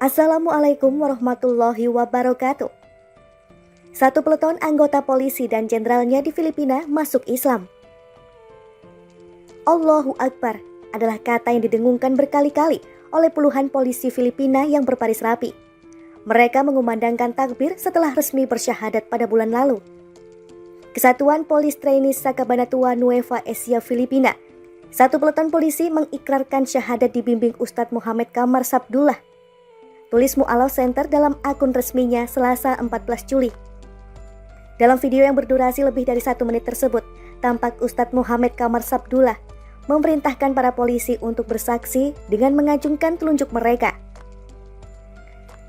Assalamualaikum warahmatullahi wabarakatuh. Satu peleton anggota polisi dan jenderalnya di Filipina masuk Islam. Allahu Akbar adalah kata yang didengungkan berkali-kali oleh puluhan polisi Filipina yang berbaris rapi. Mereka mengumandangkan takbir setelah resmi bersyahadat pada bulan lalu. Kesatuan Polis Trainees Sakabanatuan Nueva Ecija Filipina, satu peleton polisi mengikrarkan syahadat dibimbing Ustadz Muhammad Kamar Sabdullah. Tulis Mu'alaf Center dalam akun resminya Selasa 14 Juli. Dalam video yang berdurasi lebih dari 1 menit tersebut, tampak Ustadz Muhammad Kamar Sabdullah memerintahkan para polisi untuk bersaksi dengan mengacungkan telunjuk mereka.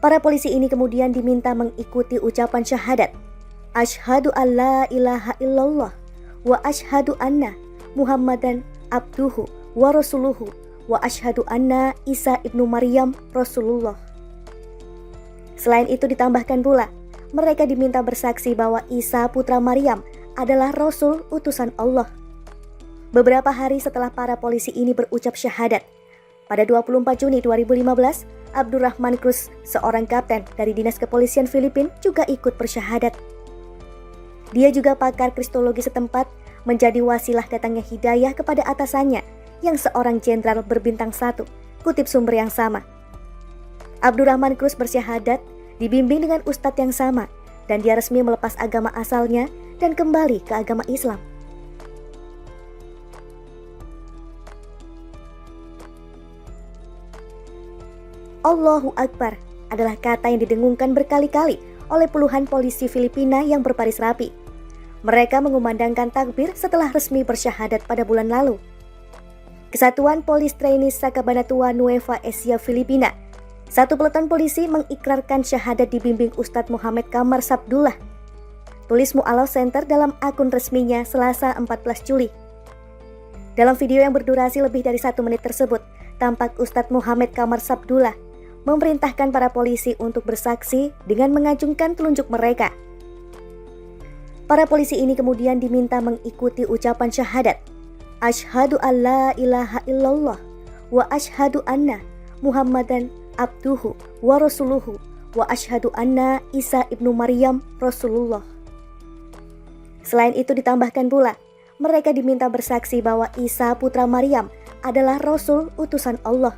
Para polisi ini kemudian diminta mengikuti ucapan syahadat, Asyhadu an la ilaha illallah wa asyhadu anna Muhammadan abduhu wa rasuluhu wa asyhadu anna Isa ibnu Maryam Rasulullah. Selain itu ditambahkan pula, mereka diminta bersaksi bahwa Isa putra Maryam adalah Rasul utusan Allah. Beberapa hari setelah para polisi ini berucap syahadat, pada 24 Juni 2015, Abdurrahman Cruz, seorang kapten dari Dinas Kepolisian Filipina, juga ikut bersyahadat. Dia juga pakar kristologi setempat, menjadi wasilah datangnya hidayah kepada atasannya yang seorang jenderal berbintang 1, kutip sumber yang sama. Abdurrahman Cruz bersyahadat dibimbing dengan ustadz yang sama dan dia resmi melepas agama asalnya dan kembali ke agama Islam. Allahu Akbar adalah kata yang didengungkan berkali-kali oleh puluhan polisi Filipina yang berbaris rapi. Mereka mengumandangkan takbir setelah resmi bersyahadat pada bulan lalu. Kesatuan Polis Trainees Sakabanatuan Nueva Ecija Filipina, satu peleton polisi mengikrarkan syahadat dibimbing Ustadz Muhammad Kamar Sabdullah. Tulis Mu'alaf Center dalam akun resminya Selasa 14 Juli. Dalam video yang berdurasi lebih dari 1 menit tersebut, tampak Ustadz Muhammad Kamar Sabdullah memerintahkan para polisi untuk bersaksi dengan mengacungkan telunjuk mereka. Para polisi ini kemudian diminta mengikuti ucapan syahadat, Asyhadu an la ilaha illallah wa asyhadu anna Muhammadan abduhu wa rasuluhu wa asyhadu anna Isa ibnu Maryam Rasulullah. Selain itu ditambahkan pula, mereka diminta bersaksi bahwa Isa putra Maryam adalah Rasul utusan Allah.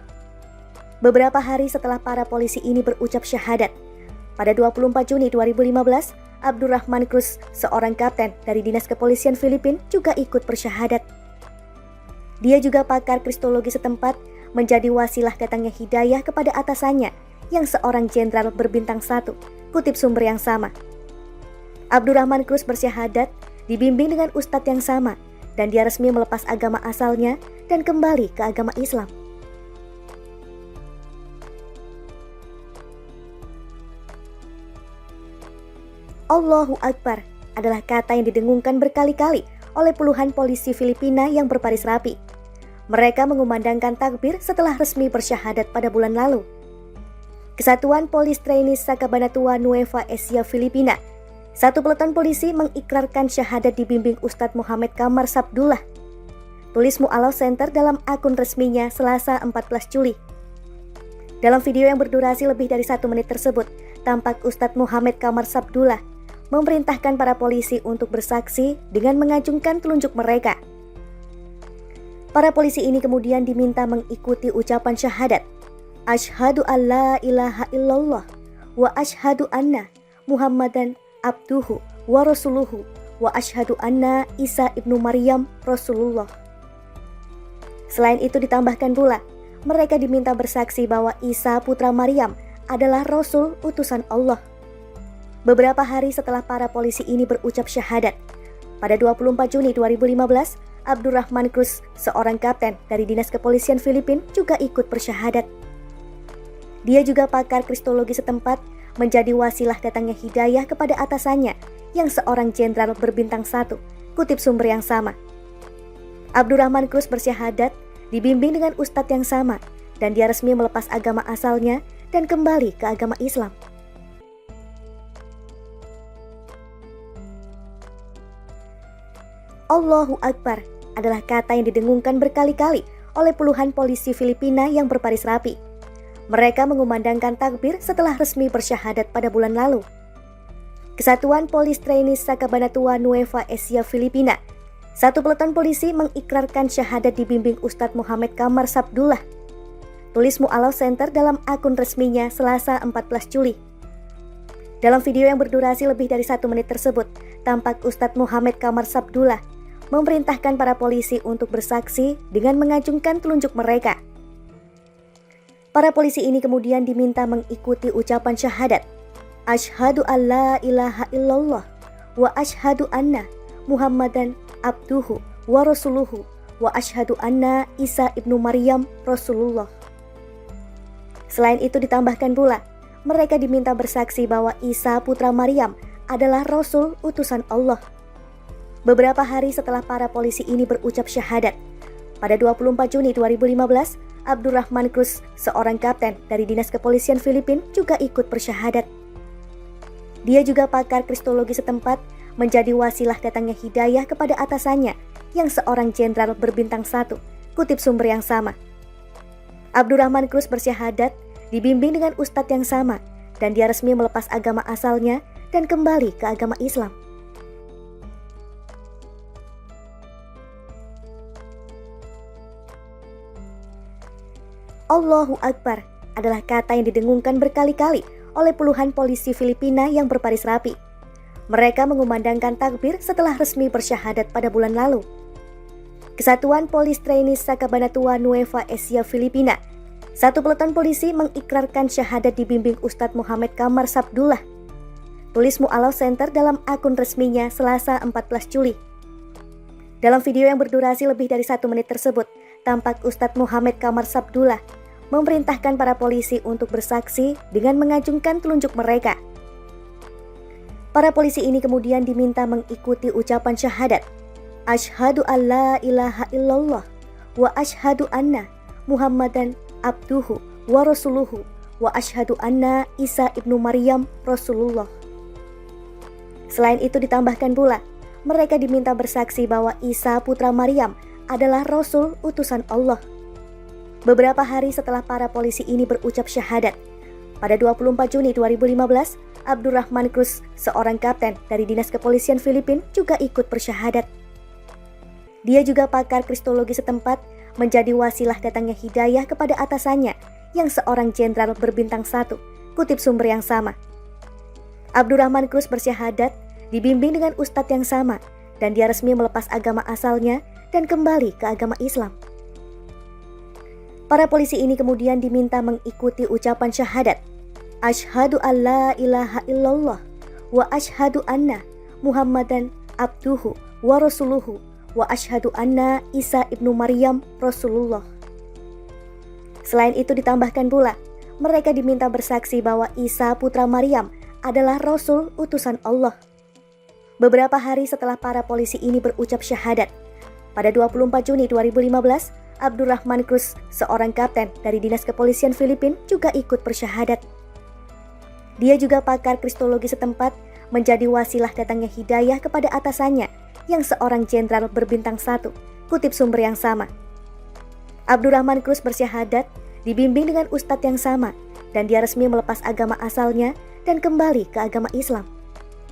Beberapa hari setelah para polisi ini berucap syahadat, pada 24 Juni 2015, Abdurrahman Cruz, seorang kapten dari Dinas Kepolisian Filipina, juga ikut bersyahadat. Dia juga pakar kristologi setempat, menjadi wasilah datangnya hidayah kepada atasannya yang seorang jenderal berbintang 1, kutip sumber yang sama. Abdurrahman Cruz bersyahadat dibimbing dengan ustadz yang sama dan dia resmi melepas agama asalnya dan kembali ke agama Islam. Allahu Akbar adalah kata yang didengungkan berkali-kali oleh puluhan polisi Filipina yang berbaris rapi. Mereka mengumandangkan takbir setelah resmi bersyahadat pada bulan lalu. Kesatuan Polis Trainees Sakabanatuan Nueva Ecija Filipina, satu peleton polisi mengikrarkan syahadat dibimbing Ustadz Muhammad Kamar Sabdullah. Tulis Mu'alaf Center dalam akun resminya Selasa 14 Juli. Dalam video yang berdurasi lebih dari 1 menit tersebut, tampak Ustadz Muhammad Kamar Sabdullah memerintahkan para polisi untuk bersaksi dengan mengacungkan telunjuk mereka. Para polisi ini kemudian diminta mengikuti ucapan syahadat, Asyhadu an la ilaha illallah wa asyhadu anna Muhammadan abduhu wa rasuluhu wa asyhadu anna Isa ibnu Maryam Rasulullah. Selain itu ditambahkan pula, mereka diminta bersaksi bahwa Isa putra Maryam adalah Rasul utusan Allah. Beberapa hari setelah para polisi ini berucap syahadat, pada 24 Juni 2015, Abdurrahman Cruz, seorang kapten dari Dinas Kepolisian Filipina, juga ikut bersyahadat. Dia juga pakar kristologi setempat, menjadi wasilah datangnya hidayah kepada atasannya yang seorang jenderal berbintang 1, kutip sumber yang sama. Abdurrahman Cruz bersyahadat dibimbing dengan ustadz yang sama dan dia resmi melepas agama asalnya dan kembali ke agama Islam. Allahu Akbar adalah kata yang didengungkan berkali-kali oleh puluhan polisi Filipina yang berbaris rapi. Mereka mengumandangkan takbir setelah resmi bersyahadat pada bulan lalu. Kesatuan Polis Trainis Sakabanatuan Nueva Ecija Filipina, satu peleton polisi mengikrarkan syahadat dibimbing Ustadz Muhammad Kamar Sabdullah. Tulis Mu'alaf Center dalam akun resminya Selasa 14 Juli. Dalam video yang berdurasi lebih dari 1 menit tersebut, tampak Ustadz Muhammad Kamar Sabdullah memerintahkan para polisi untuk bersaksi dengan mengacungkan telunjuk mereka. Para polisi ini kemudian diminta mengikuti ucapan syahadat, Asyhadu an la ilaha illallah wa asyhadu anna Muhammadan abduhu wa rasuluhu wa asyhadu anna Isa ibnu Maryam Rasulullah. Selain itu ditambahkan pula, mereka diminta bersaksi bahwa Isa putra Maryam adalah Rasul utusan Allah. Beberapa hari setelah para polisi ini berucap syahadat, pada 24 Juni 2015, Abdurrahman Cruz, seorang kapten dari Dinas Kepolisian Filipina, juga ikut bersyahadat. Dia juga pakar kristologi setempat, menjadi wasilah datangnya hidayah kepada atasannya yang seorang jenderal berbintang 1, kutip sumber yang sama. Abdurrahman Cruz bersyahadat dibimbing dengan ustadz yang sama dan dia resmi melepas agama asalnya dan kembali ke agama Islam. Allahu Akbar adalah kata yang didengungkan berkali-kali oleh puluhan polisi Filipina yang berbaris rapi. Mereka mengumandangkan takbir setelah resmi bersyahadat pada bulan lalu. Kesatuan Polis Trainis Sakabanatuan Nueva Ecija Filipina, satu peleton polisi mengikrarkan syahadat dibimbing Ustadz Muhammad Kamar Sabdullah. Tulis Mu'alaf Center dalam akun resminya Selasa 14 Juli. Dalam video yang berdurasi lebih dari 1 menit tersebut, tampak Ustadz Muhammad Kamar Sabdullah memerintahkan para polisi untuk bersaksi dengan mengacungkan telunjuk mereka. Para polisi ini kemudian diminta mengikuti ucapan syahadat, Asyhadu an la ilaha illallah wa asyhadu anna Muhammadan abduhu wa rasuluhu wa asyhadu anna Isa ibnu Maryam Rasulullah. Selain itu ditambahkan pula, mereka diminta bersaksi bahwa Isa putra Maryam adalah Rasul utusan Allah. Beberapa hari setelah para polisi ini berucap syahadat, pada 24 Juni 2015, Abdurrahman Cruz, seorang kapten dari Dinas Kepolisian Filipina, juga ikut bersyahadat. Dia juga pakar kristologi setempat, menjadi wasilah datangnya hidayah kepada atasannya yang seorang jenderal berbintang 1, kutip sumber yang sama. Abdurrahman Cruz bersyahadat dibimbing dengan ustadz yang sama dan dia resmi melepas agama asalnya dan kembali ke agama Islam. Para polisi ini kemudian diminta mengikuti ucapan syahadat, Asyhadu an la ilaha illallah wa asyhadu anna Muhammadan abduhu wa rasuluhu wa asyhadu anna Isa ibnu Maryam Rasulullah. Selain itu ditambahkan pula, mereka diminta bersaksi bahwa Isa putra Maryam adalah Rasul utusan Allah. Beberapa hari setelah para polisi ini berucap syahadat, pada 24 Juni 2015, Abdurrahman Cruz, seorang kapten dari Dinas Kepolisian Filipina, juga ikut bersyahadat. Dia juga pakar kristologi setempat, menjadi wasilah datangnya hidayah kepada atasannya yang seorang jenderal berbintang 1, kutip sumber yang sama. Abdurrahman Cruz bersyahadat dibimbing dengan ustadz yang sama dan dia resmi melepas agama asalnya dan kembali ke agama Islam.